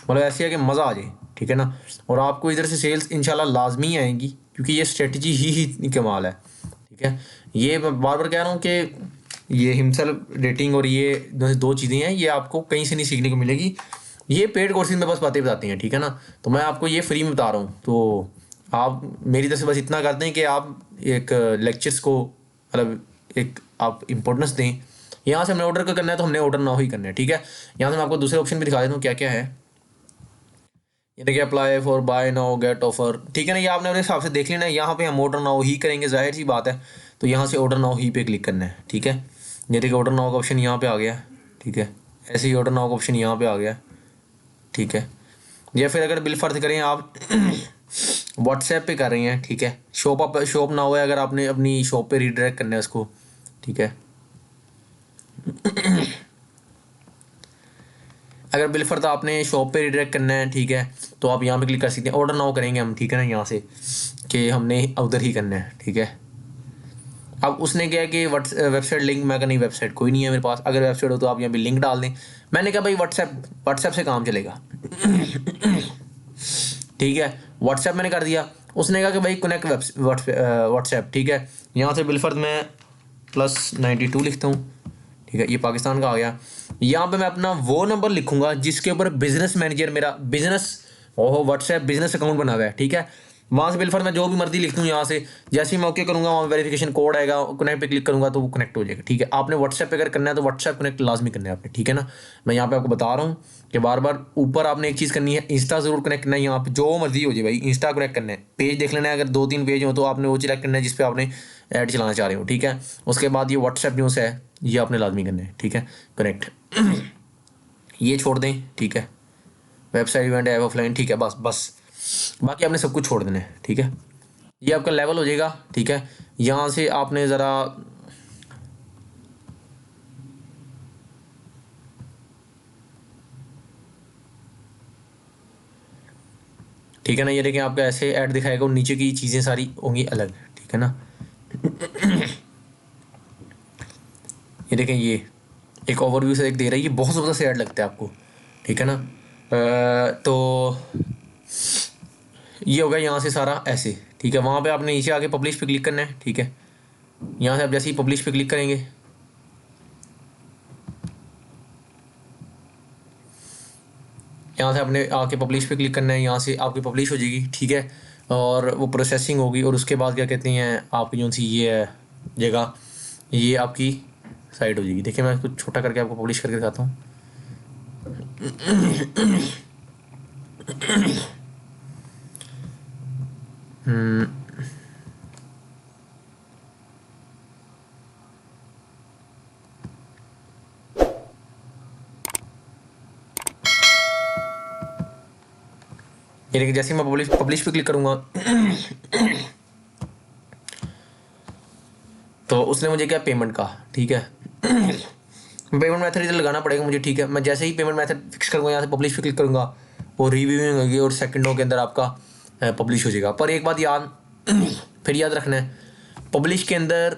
A: मतलब ऐसी है कि मज़ा आ जाए, ठीक है ना। और आपको इधर से सेल्स इंशाल्लाह लाजमी आएंगी क्योंकि ये स्ट्रेटजी ही इतनी कमाल है, ठीक है। ये मैं बार बार कह रहा हूँ कि ये हिमसेल्फ रेटिंग और ये 2 चीज़ें हैं, ये आपको कहीं से नहीं सीखने को मिलेगी। ये पेड कोर्सेज में बस बातें बताती हैं, ठीक है ना। तो मैं आपको ये फ्री में बता रहा हूँ, तो आप मेरी तरफ से बस इतना करते हैं कि आप एक लेक्चर्स को मतलब एक आप इम्पोर्टेंस दें। यहाँ से हमने ऑर्डर का करना है तो हमने ऑर्डर नाउ ही करना है, ठीक है। यहाँ से मैं आपको दूसरे ऑप्शन भी दिखा देता हूँ क्या क्या है। ये देखिए apply for buy now get offer, ठीक है ना। ये आपने अपने हिसाब से देख लेना है। यहाँ पे हम ऑर्डर नाउ ही करेंगे, जाहिर सी बात है। तो यहाँ से ऑर्डर नाउ ही पे क्लिक करना है, ठीक है। ये देखिए ऑर्डर नाउ का ऑप्शन यहाँ पे आ गया, ठीक है। ऐसे ही ऑर्डर नाउ का ऑप्शन यहाँ पे आ गया, ठीक है। या फिर अगर बिल फर्ज करें आप व्हाट्सएप पे कर रही हैं, ठीक है, शॉप नाउ है, अगर आपने अपनी शॉप पे रीडायरेक्ट करना है उसको, ठीक है। अगर बिल फर्ज आपने शॉप पे रीडायरेक्ट करना है, ठीक है, तो आप यहाँ पे क्लिक कर सकते हैं। ऑर्डर नाउ करेंगे हम, ठीक है ना, यहाँ से कि हमने उधर ही करना है, ठीक है। अब उसने क्या है कि वेबसाइट लिंक, मैं कहा नहीं वेबसाइट कोई नहीं है मेरे पास, अगर वेबसाइट हो तो आप यहाँ पे लिंक डाल दें। मैंने कहा भाई व्हाट्सएप से काम चलेगा, ठीक है। व्हाट्सएप मैंने कर दिया, उसने कहा कि भाई कनेक्ट व्हाट्सएप, ठीक है। यहाँ से बिलफर्द मैं +92 लिखता हूँ, ठीक है, ये पाकिस्तान का आ गया। यहाँ पे मैं अपना वो नंबर लिखूंगा जिसके ऊपर बिजनेस मैनेजर मेरा बिजनेस व्हाट्सएप बिजनेस अकाउंट बना हुआ है, ठीक है। वहाँ से बिलफर्द मैं जो भी मर्जी लिख दूँ यहाँ से, जैसे ही मैं ओके करूँगा वहाँ वेरिफिकेशन कोड आएगा, कनेक्ट पे क्लिक करूँगा तो वो कनेक्ट हो जाएगा, ठीक है। आपने व्हाट्सएप पे अगर करना है तो व्हाट्सएप कनेक्ट लाजमी करना है आपने, ठीक है ना। मैं यहाँ पे आपको बता रहा हूँ कि बार बार ऊपर आपने एक चीज़ करनी है, इंस्टा जरूर कनेक्ट करना है। यहाँ पे जो मर्जी हो जाए भाई, इंस्टा कनेक्ट करना है, पेज देख लेना है, अगर 2-3 पेज हो तो आपने वो सिलेक्ट करना है जिस पे आपने ऐड चलाना चाह रहे हो, ठीक है। उसके बाद ये व्हाट्सएप न्यूज़ है, ये आपने लाजमी करना है, ठीक है, कनेक्ट। ये छोड़ दें, ठीक है, वेबसाइट इवेंट ऐप ऑफलाइन, ठीक है, बस बाकी आपने सब कुछ छोड़ देना है, ठीक है। ये आपका लेवल हो जाएगा, ठीक है। यहाँ से आपने ज़रा ठीक है ना, ये देखें आपका ऐसे ऐड दिखाएगा और नीचे की चीज़ें सारी होंगी अलग, ठीक है ना। ये देखें, ये एक ओवरव्यू से एक दे रहा है, ये बहुत ज़बरदस्त ऐड लगता है आपको, ठीक है ना। तो ये होगा यहाँ से सारा ऐसे, ठीक है। वहाँ पे आपने नीचे आके पब्लिश पे क्लिक करना है, ठीक है। यहाँ से आप जैसे ही पब्लिश पे क्लिक करेंगे, यहाँ से आपने आके पब्लिश पे क्लिक करना है, यहाँ से आपकी पब्लिश हो जाएगी, ठीक है। और वो प्रोसेसिंग होगी और उसके बाद क्या कहते हैं आपकी जो सी ये है जगह, ये आपकी साइड हो जाएगी। देखिए मैं कुछ छोटा करके आपको पब्लिश करके दिखाता हूँ। ये देखिए जैसे ही मैं पब्लिश पे क्लिक करूँगा तो उसने मुझे क्या पेमेंट का, ठीक है। पेमेंट मेथड इधर लगाना पड़ेगा मुझे, ठीक है। मैं जैसे ही पेमेंट मेथड फिक्स करूँगा, यहाँ से पब्लिश पे क्लिक करूँगा, वो रिव्यूइंग होगी और सेकंडों के अंदर आपका पब्लिश हो जाएगा। पर एक बात फिर याद रखना है, पब्लिश के अंदर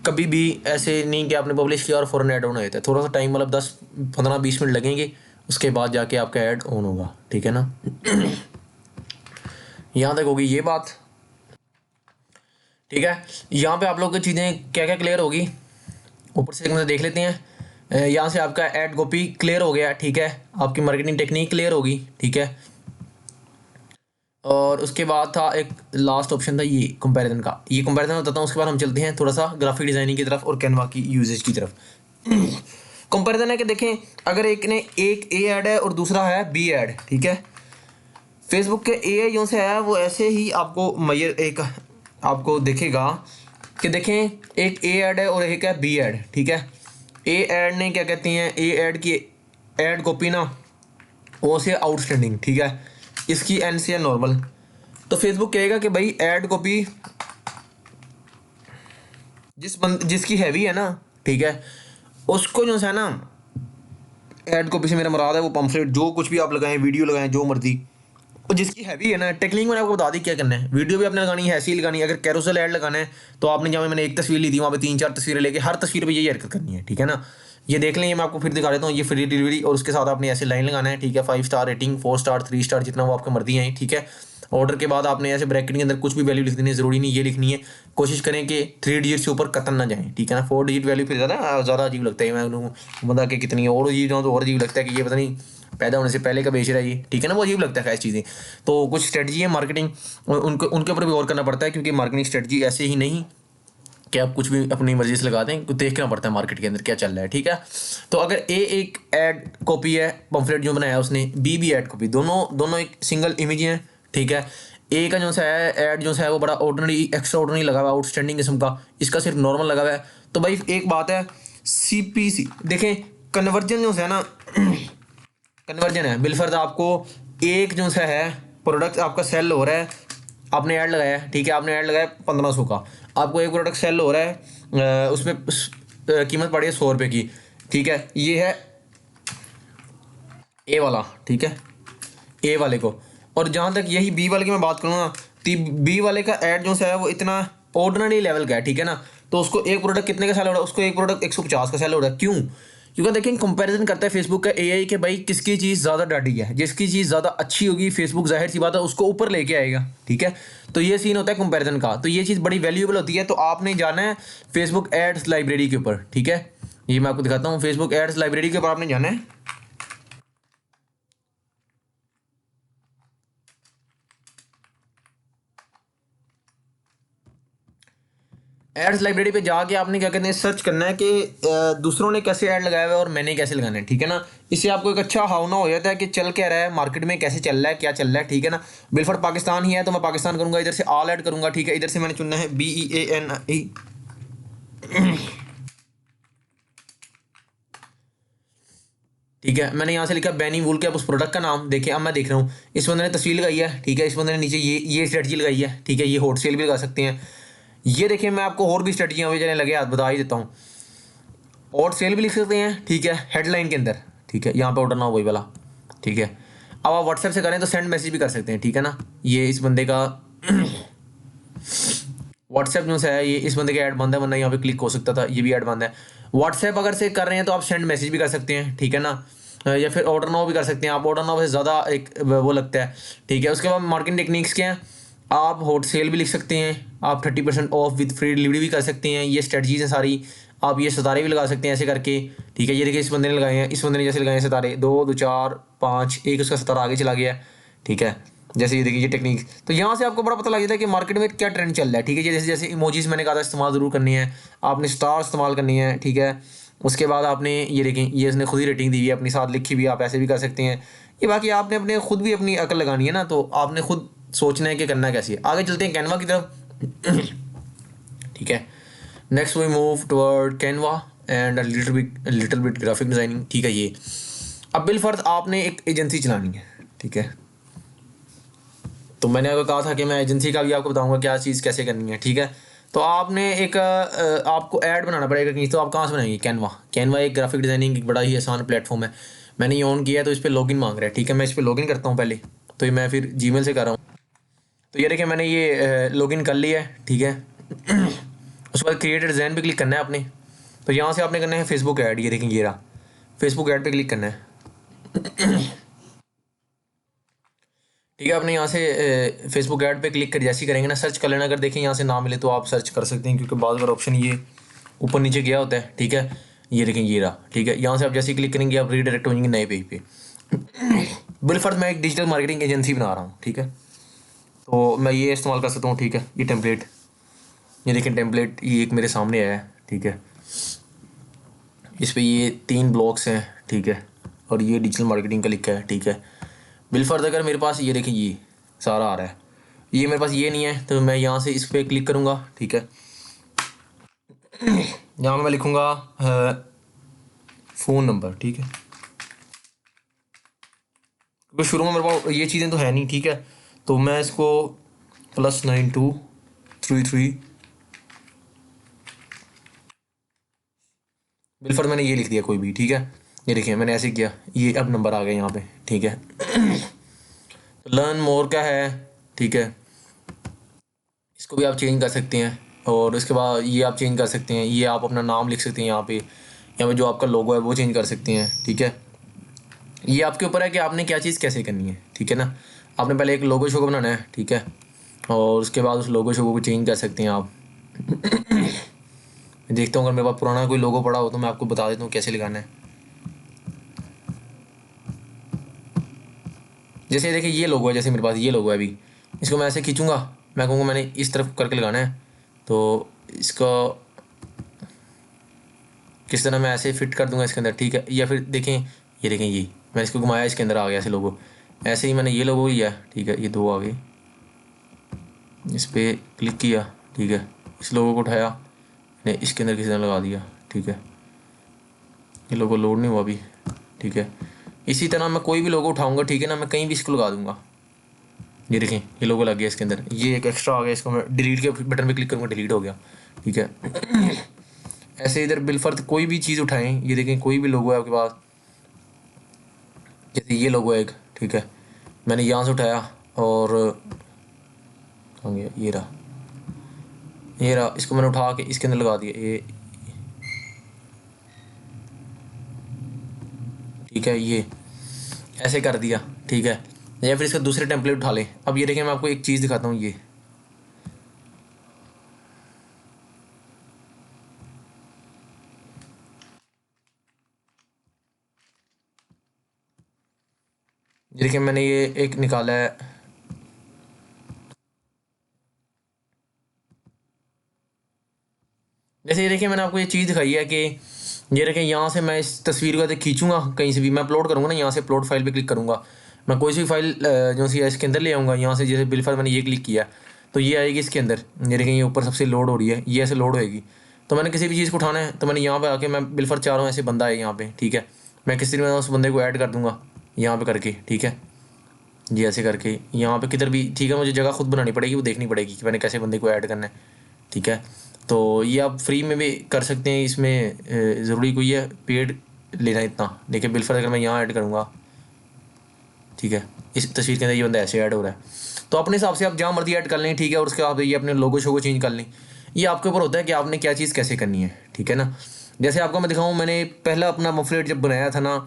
A: कभी भी ऐसे नहीं कि आपने पब्लिश किया और फ़ौरन ऐड ऑन हो जाता है। थोड़ा सा टाइम, मतलब 10-15-20 मिनट लगेंगे, उसके बाद जाके आपका ऐड ऑन होगा, ठीक है ना। यहाँ तक होगी ये बात, ठीक है। यहाँ पे आप लोग की चीज़ें क्या क्या क्लियर होगी, ऊपर से एक मिनट देख लेते हैं। यहाँ से आपका ऐड कॉपी क्लियर हो गया, ठीक है। आपकी मार्केटिंग टेक्निक क्लियर होगी, ठीक है। और उसके बाद था एक लास्ट ऑप्शन था ये कंपैरिजन का, ये कंपैरिजन बताता हूँ। उसके बाद हम चलते हैं थोड़ा सा ग्राफिक डिज़ाइनिंग की तरफ और कैनवा की यूजेज की तरफ। कंपैरिजन है कि देखें, अगर एक ने एक ए ऐड है और दूसरा है बी ऐड, ठीक है। फेसबुक के ए जो से है वो ऐसे ही आपको मैयर एक आपको देखेगा कि देखें एक ए ऐड है और एक है बी ऐड, ठीक है। ए ऐड ने क्या कहते हैं, ए ऐड की ऐड कॉपी ना ओ से आउटस्टैंडिंग, ठीक है, इसकी एन से नॉर्मल। तो फेसबुक कहेगा कि भाई ऐड कॉपी जिसकी हैवी है ना, ठीक है, उसको जो है ना, ऐड कॉपी से मेरा मुराद है वो पम्फलेट जो कुछ भी आप लगाएं, वीडियो लगाएं, जो मर्जी, और जिसकी हैवी है ना। टेक्निक मैंने आपको बता दी क्या करना है, वीडियो भी आपने लगानी है, ऐसी ही लगानी है। अगर कैरोसेल ऐड लगाना है तो आपने जहाँ मैंने एक तस्वीर ली थी वहाँ पे 3-4 तस्वीरें लेके हर तस्वीर पे यही हरकत करनी है, ठीक है ना। ये देख लें, ये मैं आपको फिर दिखा देता हूँ। ये फ्री डिलीवरी और उसके साथ आपने ऐसे लाइन लगाना है, ठीक है। 5 स्टार रेटिंग, 4 स्टार, 3 स्टार, जितना वो आपकी मर्जी है, ठीक है। ऑर्डर के बाद आपने ऐसे ब्रैकेट के अंदर कुछ भी वैल्यू लिख देनी है, ज़रूरी नहीं ये लिखनी है। कोशिश करें कि 3 डिजिट से ऊपर कतन ना जाए, ठीक है ना। 4 डिजिट वैल्यू फिर ज़्यादा अजीब लगता है, मैं बता के कितनी और अजीब जाऊँ तो और अजीब लगता है कि ये पता नहीं पैदा होने से पहले का बेच रहा है ये, ठीक है ना, वो अजीब लगता है ऐसी चीज़ें। तो कुछ स्ट्रेटजी है मार्केटिंग, उनके ऊपर भी गौर करना पड़ता है, क्योंकि मार्केटिंग स्ट्रेटजी ऐसे ही नहीं कि आप कुछ भी अपनी मर्जी से लगा दें, देखना पड़ता है मार्केट के अंदर क्या चल रहा है, ठीक है। तो अगर ए एक ऐड कॉपी है, पम्फलेट जो बनाया उसने, बी भी ऐड कॉपी, दोनों एक सिंगल इमेज है, ठीक है। ए का जो है ऐड जो है वो बड़ा ऑर्डिनरी एक्स्ट्रा ऑर्डिनरी लगा हुआ है, आउटस्टैंडिंग किस्म का, इसका सिर्फ नॉर्मल लगा हुआ है। तो भाई एक बात है, CPC देखें, कन्वर्जन जो है ना, कन्वर्जन है बिलफर्ज आपको एक जो सा है प्रोडक्ट आपका सेल हो रहा है, आपने ऐड लगाया है, ठीक है, आपने ऐड लगाया 1500 का, आपको एक प्रोडक्ट सेल हो रहा है, उसमें कीमत पड़ी है 100 रुपये की, ठीक है, ये है ए वाला, ठीक है, ए वाले को। और जहाँ तक यही बी वाले की मैं बात करूँ ना, तो बी वाले का ऐड जो सा है वो इतना ऑर्डिनरी लेवल का है, ठीक है ना, तो उसको एक प्रोडक्ट कितने का सेल हो रहा है, उसको एक प्रोडक्ट 150 का सेल हो रहा है। क्यों? क्योंकि देखिए कंपैरिजन करता है फेसबुक का एआई के भाई किसकी चीज़ ज़्यादा डाटी है, जिसकी चीज़ ज़्यादा अच्छी होगी फेसबुक जाहिर सी बात है उसको ऊपर लेके आएगा, ठीक है। तो ये सीन होता है कंपैरिजन का, तो ये चीज़ बड़ी वैल्यूएबल होती है। तो आपने जाना है फेसबुक एड्स लाइब्रेरी के ऊपर, ठीक है, ये मैं आपको दिखाता हूँ, फेसबुक एड्स लाइब्रेरी के ऊपर आपने जाना है। एड्स लाइब्रेरी पे जाके आपने क्या कहते हैं सर्च करना है कि दूसरों ने कैसे ऐड लगाया हुआ है और मैंने कैसे लगाना है, ठीक है ना। इससे आपको एक अच्छा हावना हो जाता है कि चल क्या रहा है मार्केट में, कैसे चल रहा है, क्या चल रहा है, ठीक है ना। बिलफर्ड पाकिस्तान ही है तो मैं पाकिस्तान करूंगा, इधर से ऑल ऐड करूंगा, ठीक है, इधर से मैंने चुनना है BEANI, ठीक है, मैंने यहाँ से लिखा बैनी वूल के, अब उस प्रोडक्ट का नाम देखिए, अब मैं देख रहा हूँ इस बंदे ने तस्वीर लगाई है, ठीक है, इस बंदे ने नीचे ये स्ट्रेटजी लगाई है, ठीक है, ये होट सेल भी लगा सकते हैं। ये देखिए मैं आपको और भी स्ट्रेटजियाँ हुई चले लगे हाथ बता ही देता हूँ, और सेल भी लिख सकते हैं, ठीक है, हेडलाइन के अंदर, ठीक है, यहाँ पे ऑर्डर ना हो वही वाला, ठीक है। अब आप व्हाट्सएप से करें तो सेंड मैसेज भी कर सकते हैं, ठीक है ना। ये इस बंदे का व्हाट्सएप न्यूज़ है, ये इस बंदे का ऐड बंद है, वरना यहाँ पे क्लिक हो सकता था, ये भी ऐड बंद है। व्हाट्सएप अगर से कर रहे हैं तो आप सेंड मैसेज भी कर सकते हैं, ठीक है ना, या फिर ऑर्डर नाउ भी कर सकते हैं आप, ऑर्डर नाउ से ज़्यादा एक वो लगता है, ठीक है। उसके बाद मार्केटिंग टेक्निक्स क्या हैं, आप हॉट सेल भी लिख सकते हैं, आप 30% ऑफ विद फ्री डिलीवरी भी कर सकते हैं, ये स्ट्रेटजीज हैं सारी। आप ये सितारे भी लगा सकते हैं ऐसे करके, ठीक है, ये देखिए इस बंदे ने लगाए हैं, इस बंदे ने जैसे लगाए हैं सितारे, 2 2 4 5, एक उसका सितारा आगे चला गया, ठीक है, जैसे ये देखिए ये टेक्निक। तो यहाँ से आपको बड़ा पता लग जाता है कि मार्केट में क्या ट्रेंड चल रहा है, ठीक है। जैसे जैसे इमोजीज मैंने कहा था इस्तेमाल ज़रूर करनी है, आपने स्टार इस्तेमाल करनी है, ठीक है। उसके बाद आपने ये देखें, ये इसने खुद ही रेटिंग दी हुई है अपनी, साथ लिखी हुई, आप ऐसे भी कर सकते हैं। ये बाकी आपने अपने खुद भी अपनी अकल लगानी है ना, तो आपने खुद सोचना है कि करना कैसे है। आगे चलते हैं कैनवा की तरफ, ठीक है। Next we move toward Canva and little bit graphic designing, ठीक है। ये अब बिलफर्ज आपने एक एजेंसी चलानी है, ठीक है। तो मैंने आपको कहा था कि मैं एजेंसी का भी आपको बताऊंगा क्या चीज़ कैसे करनी है, ठीक है। तो आपने एक आपको ऐड बनाना पड़ेगा कहीं, तो आप कहाँ से बनाएंगे, कैनवा। कैनवा एक ग्राफिक डिज़ाइनिंग एक बड़ा ही आसान प्लेटफॉर्म है। मैंने ये ऑन किया है तो इस पर लॉगिन मांग रहा है, ठीक है। मैं इस पर लॉगिन करता हूँ पहले, तो ये मैं फिर जीमेल से कर रहा हूँ। तो ये देखिए मैंने ये लॉगिन कर लिया है, ठीक है। उसके बाद क्रिएट डिज़ाइन पे क्लिक करना है आपने। तो यहाँ से आपने करना है फेसबुक ऐड, ये देखें ये रहा, फेसबुक ऐड पे क्लिक करना है, ठीक है। आपने यहाँ से फेसबुक ऐड पे क्लिक कर जैसे ही करेंगे ना, सर्च कर लेना, अगर देखें यहाँ से ना मिले तो आप सर्च कर सकते हैं, क्योंकि बार बार ऑप्शन ये ऊपर नीचे गया होता है, ठीक है। ये देखें ये रहा, ठीक है। यहाँ से आप जैसे ही क्लिक करेंगे आप रीडायरेक्ट हो जाएंगे नए पेज पे। बिलफर्ज मैं एक डिजिटल मार्केटिंग एजेंसी बना रहा हूँ, ठीक है, तो मैं ये इस्तेमाल कर सकता हूँ, ठीक है। ये टेम्पलेट, ये देखें टेम्पलेट, ये एक मेरे सामने आया है, ठीक है। इस पर ये 3 ब्लॉक्स हैं, ठीक है, और ये डिजिटल मार्केटिंग का लिखा है, ठीक है। बिलफर्ज अगर मेरे पास ये देखें ये सारा आ रहा है, ये मेरे पास ये नहीं है, तो मैं यहाँ से इस पर क्लिक करूँगा, ठीक है। यहाँ मैं लिखूँगा फ़ोन नंबर, ठीक है, क्योंकि शुरू में मेरे पास ये चीज़ें तो है नहीं, ठीक है। तो मैं इसको +9233, बिलफर्ज मैंने ये लिख दिया कोई भी, ठीक है। ये देखिए मैंने ऐसे किया, ये अब नंबर आ गया यहाँ पे, ठीक है। तो लर्न मोर का है, ठीक है, इसको भी आप चेंज कर सकते हैं। और उसके बाद ये आप चेंज कर सकते हैं, ये आप अपना नाम लिख सकते हैं यहाँ पे जो आपका लोगो है वो चेंज कर सकते हैं, ठीक है। ये आपके ऊपर है कि आपने क्या चीज़ कैसे करनी है, ठीक है ना। आपने पहले एक लोगो शो को बनाना है, ठीक है, और उसके बाद उस लोगो शो को चेंज कर सकते हैं आप। मैं देखता हूँ अगर मेरे पास पुराना कोई लोगो पड़ा हो तो मैं आपको बता देता हूँ कैसे लगाना है। जैसे देखिए ये लोगो है, जैसे मेरे पास ये लोगो है अभी, इसको मैं ऐसे खींचूँगा, मैं कहूँगा मैंने इस तरफ करके लगाना है, तो इसको किस तरह मैं ऐसे फिट कर दूंगा इसके अंदर, ठीक है। या फिर देखें ये देखें ये मैंने इसको घुमाया, इसके अंदर आ गया ऐसे लोगो, ऐसे ही मैंने ये लोगो लिया, ठीक है, ये 2 आ गए, इस पर क्लिक किया, ठीक है, इस लोगो को उठाया, मैंने इसके अंदर किसी तरह लगा दिया, ठीक है। ये लोगो लोड नहीं हुआ अभी, ठीक है। इसी तरह मैं कोई भी लोगो उठाऊंगा, ठीक है ना, मैं कहीं भी इसको लगा दूंगा। ये देखें ये लोगो लग गया इसके अंदर, ये एक एक्स्ट्रा आ गया, इसको मैं डिलीट के बटन पे क्लिक करूँगा, डिलीट हो गया, ठीक है। ऐसे इधर बिलफर्द कोई भी चीज़ उठाएं, ये देखें कोई भी लोगो है आपके पास, जैसे ये लोगो है एक, ठीक है, मैंने यहाँ से उठाया और ये रहा, ये रहा, इसको मैंने उठा के इसके अंदर लगा दिया, ये ठीक है, ये ऐसे कर दिया, ठीक है। या फिर इसका दूसरे टेम्पलेट उठा लें। अब ये देखें मैं आपको एक चीज़ दिखाता हूँ, ये देखिए मैंने ये एक निकाला है, जैसे ये देखिए मैंने आपको ये चीज़ दिखाई है कि ये देखें यहाँ से मैं इस तस्वीर को खींचूंगा, कहीं से भी मैं अपलोड करूँगा ना, यहाँ से अपलोड फाइल पे क्लिक करूँगा, मैं कोई सी फाइल जो सी है इसके अंदर ले आऊँगा, यहाँ से जैसे बिलफर मैंने ये क्लिक किया तो ये आएगी इसके अंदर, ये देखें ये ऊपर सबसे लोड हो रही है, ये ऐसे लोड होएगी। तो मैंने किसी भी चीज़ को उठाना है तो मैंने यहाँ पे आके मैं बिलफर चाह रहा हूँ, ऐसे बंदा है यहाँ पे, ठीक है, मैं किसी में उस बंदे को ऐड कर दूँगा यहाँ पे करके, ठीक है, जी ऐसे करके यहाँ पे किधर भी, ठीक है, मुझे जगह खुद बनानी पड़ेगी, वो देखनी पड़ेगी कि मैंने कैसे बंदे को ऐड करना है, ठीक है। तो ये आप फ्री में भी कर सकते हैं, इसमें ज़रूरी कोई है पेड लेना इतना। देखिए बिलफर अगर मैं यहाँ ऐड करूँगा, ठीक है, इस तस्वीर के अंदर ये बंदा ऐसे ऐड हो रहा है, तो अपने हिसाब से आप जहाँ मर्जी ऐड कर लें, ठीक है, और उसके बाद ये अपने लोगो शोगो चेंज कर लें, ये आपके ऊपर होता है कि आपने क्या चीज़ कैसे करनी है, ठीक है ना। जैसे आपको मैं दिखाऊँ, मैंने पहला अपना पम्फलेट जब बनाया था ना,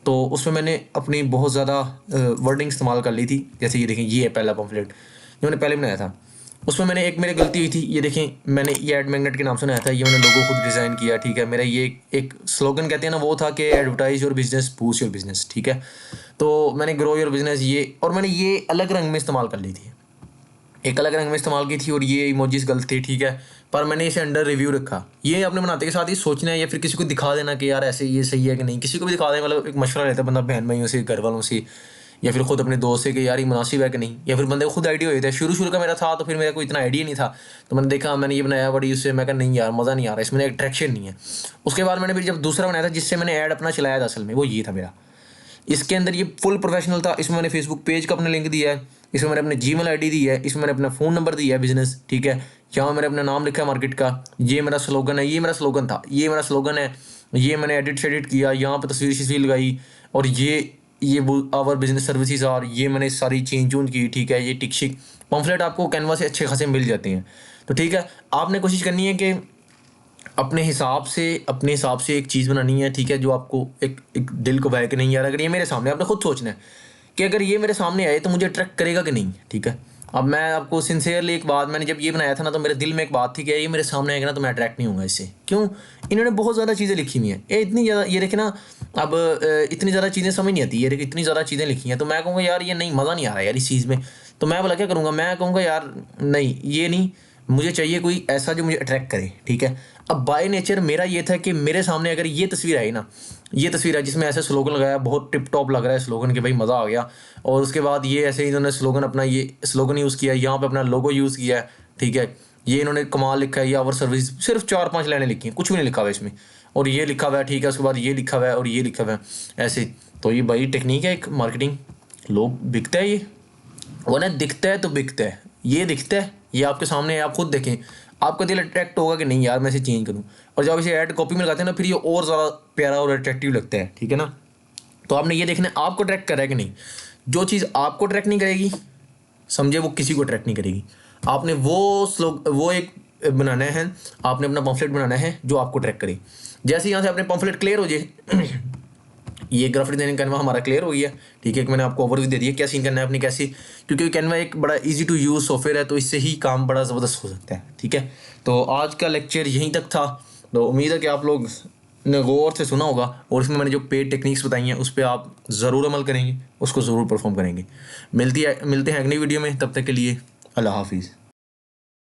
A: तो उसमें मैंने अपनी बहुत ज़्यादा वर्डिंग इस्तेमाल कर ली थी। जैसे ये देखें ये है पहला पम्फलेट जो मैंने पहले बनाया था, उसमें मैंने एक मेरी गलती हुई थी, ये देखें मैंने ये एड मैग्नेट के नाम से बनाया था, ये मैंने लोगो खुद डिज़ाइन किया, ठीक है। मेरा ये एक स्लोगन कहते हैं ना, वो था कि advertise your business boost your business, ठीक है। तो मैंने ग्रो योर बिजनेस ये, और मैंने ये अलग रंग में इस्तेमाल कर ली थी, एक अलग रंग में इस्तेमाल की थी, और ये इमोजीज गलत थे, ठीक है, पर मैंने इसे अंडर रिव्यू रखा। ये अपने बनाते के साथ ही सोचना है या फिर किसी को दिखा देना कि यार ऐसे ये सही है कि नहीं, किसी को भी दिखा दें, मतलब एक मशवरा रहता है बंदा बहन भाइयों से, घर वालों से, या फिर खुद अपने दोस्त से कि यार ये मुनासिब है कि नहीं, या फिर बंदे को खुद आइडिया हो जाता है। शुरू का मेरा था तो फिर मेरा कोई इतना आइडिया नहीं था, तो मैंने देखा मैंने ये बनाया बड़ी उससे, मैं कहा नहीं यार मज़ा नहीं आ रहा, इसमें अट्रैक्शन नहीं है। उसके बाद मैंने फिर जब दूसरा बनाया था जिससे मैंने ऐड अपना चलाया था, असल में वो ये था मेरा, इसके अंदर ये फुल प्रोफेशनल था। इसमें मैंने फेसबुक पेज का अपना लिंक दिया है, इसमें मैंने अपने जीमेल आईडी दी है, इसमें मैंने अपना फ़ोन नंबर दिया है बिजनेस, ठीक है। यहाँ मैंने अपना नाम लिखा है मार्केट का, ये मेरा स्लोगन है, ये मेरा स्लोगन था, ये मेरा स्लोगन है, ये मैंने एडिट किया, यहाँ पर तस्वीर लगाई, और ये आवर बिजनेस सर्विसेज, और ये मैंने सारी चेंज चूंज की, ठीक है। ये टिक शिक पम्फलेट आपको कैनवा से अच्छे खासे मिल जाते हैं, तो ठीक है। आपने कोशिश करनी है कि अपने हिसाब से एक चीज़ बनानी है, ठीक है, जो आपको एक दिल को भाए कि नहीं यार अगर ये मेरे सामने, आपने खुद सोचना है कि अगर ये मेरे सामने आए तो मुझे अट्रैक्ट करेगा कि नहीं, ठीक है। अब मैं आपको सिंसियरली एक बात, मैंने जब ये बनाया था ना तो मेरे दिल में एक बात थी कि ये मेरे सामने आएगा ना तो मैं अट्रैक्ट नहीं होऊंगा इससे। क्यों? इन्होंने बहुत ज़्यादा चीज़ें लिखी हुई हैं, ये इतनी ज़्यादा, ये देखे ना, अब इतनी ज़्यादा चीज़ें समझ नहीं आती, ये देखे इतनी ज़्यादा चीज़ें लिखी हैं, तो मैं कहूँगा यार ये नहीं, मज़ा नहीं आ रहा यार इस चीज़ में, तो मैं बोला क्या करूँगा, मैं कहूँगा यार नहीं ये नहीं, मुझे चाहिए कोई ऐसा जो मुझे अट्रैक्ट करे, ठीक है। अब बाय नेचर मेरा ये था कि मेरे सामने अगर ये तस्वीर आई ना, ये तस्वीर है जिसमें ऐसे स्लोगन लगाया, बहुत टिप टॉप लग रहा है स्लोगन के, भाई मज़ा आ गया, और उसके बाद ये ऐसे इन्होंने स्लोगन अपना ये स्लोगन यूज़ किया, यहाँ पे अपना लोगो यूज़ किया है, ठीक है। ये इन्होंने कमाल लिखा है, ये आवर सर्विस, सिर्फ 4-5 लाइनें लिखी हैं, कुछ भी नहीं लिखा हुआ है इसमें, और ये लिखा हुआ है, ठीक है। उसके बाद ये लिखा हुआ है और ये लिखा हुआ है ऐसे, तो ये भाई टेक्निक है एक मार्केटिंग, लोग बिकता है ये, वो ना दिखता है तो बिकता है, ये दिखता है, ये आपके सामने है, आप खुद देखें, आपका दिल अट्रैक्ट होगा कि नहीं यार मैं इसे चेंज करूँ, और जब इसे ऐड कॉपी में लगाते हैं ना फिर ये और ज़्यादा प्यारा और अट्रैक्टिव लगता है, ठीक है ना। तो आपने ये देखना है आपको अट्रैक्ट कर रहा है कि नहीं, जो चीज़ आपको अट्रैक्ट नहीं करेगी समझे वो किसी को अट्रैक्ट नहीं करेगी। आपने वो एक बनाना है, आपने अपना पम्फलेट बनाना है जो आपको अट्रैक्ट करे। जैसे यहाँ से अपने पम्फलेट क्लियर हो जाए ये ग्राफिक डिजाइनिंग कैनवा हमारा क्लियर हो गया, ठीक है। कि मैंने आपको ओवरव्यू दे दिया क्या सीन करना है अपनी कैसे, क्योंकि कैनवा एक बड़ा इजी टू यूज़ सॉफ्टवेयर है, तो इससे ही काम बड़ा ज़बरदस्त हो सकता है, ठीक है। तो आज का लेक्चर यहीं तक था, तो उम्मीद है कि आप लोग ने गौर से सुना होगा, और इसमें मैंने जो पेड टेक्निक्स बताई हैं उस पर आप ज़रूर अमल करेंगे, उसको ज़रूर परफॉर्म करेंगे। मिलते हैं अगली वीडियो में, तब तक के लिए अल्लाह हाफिज़।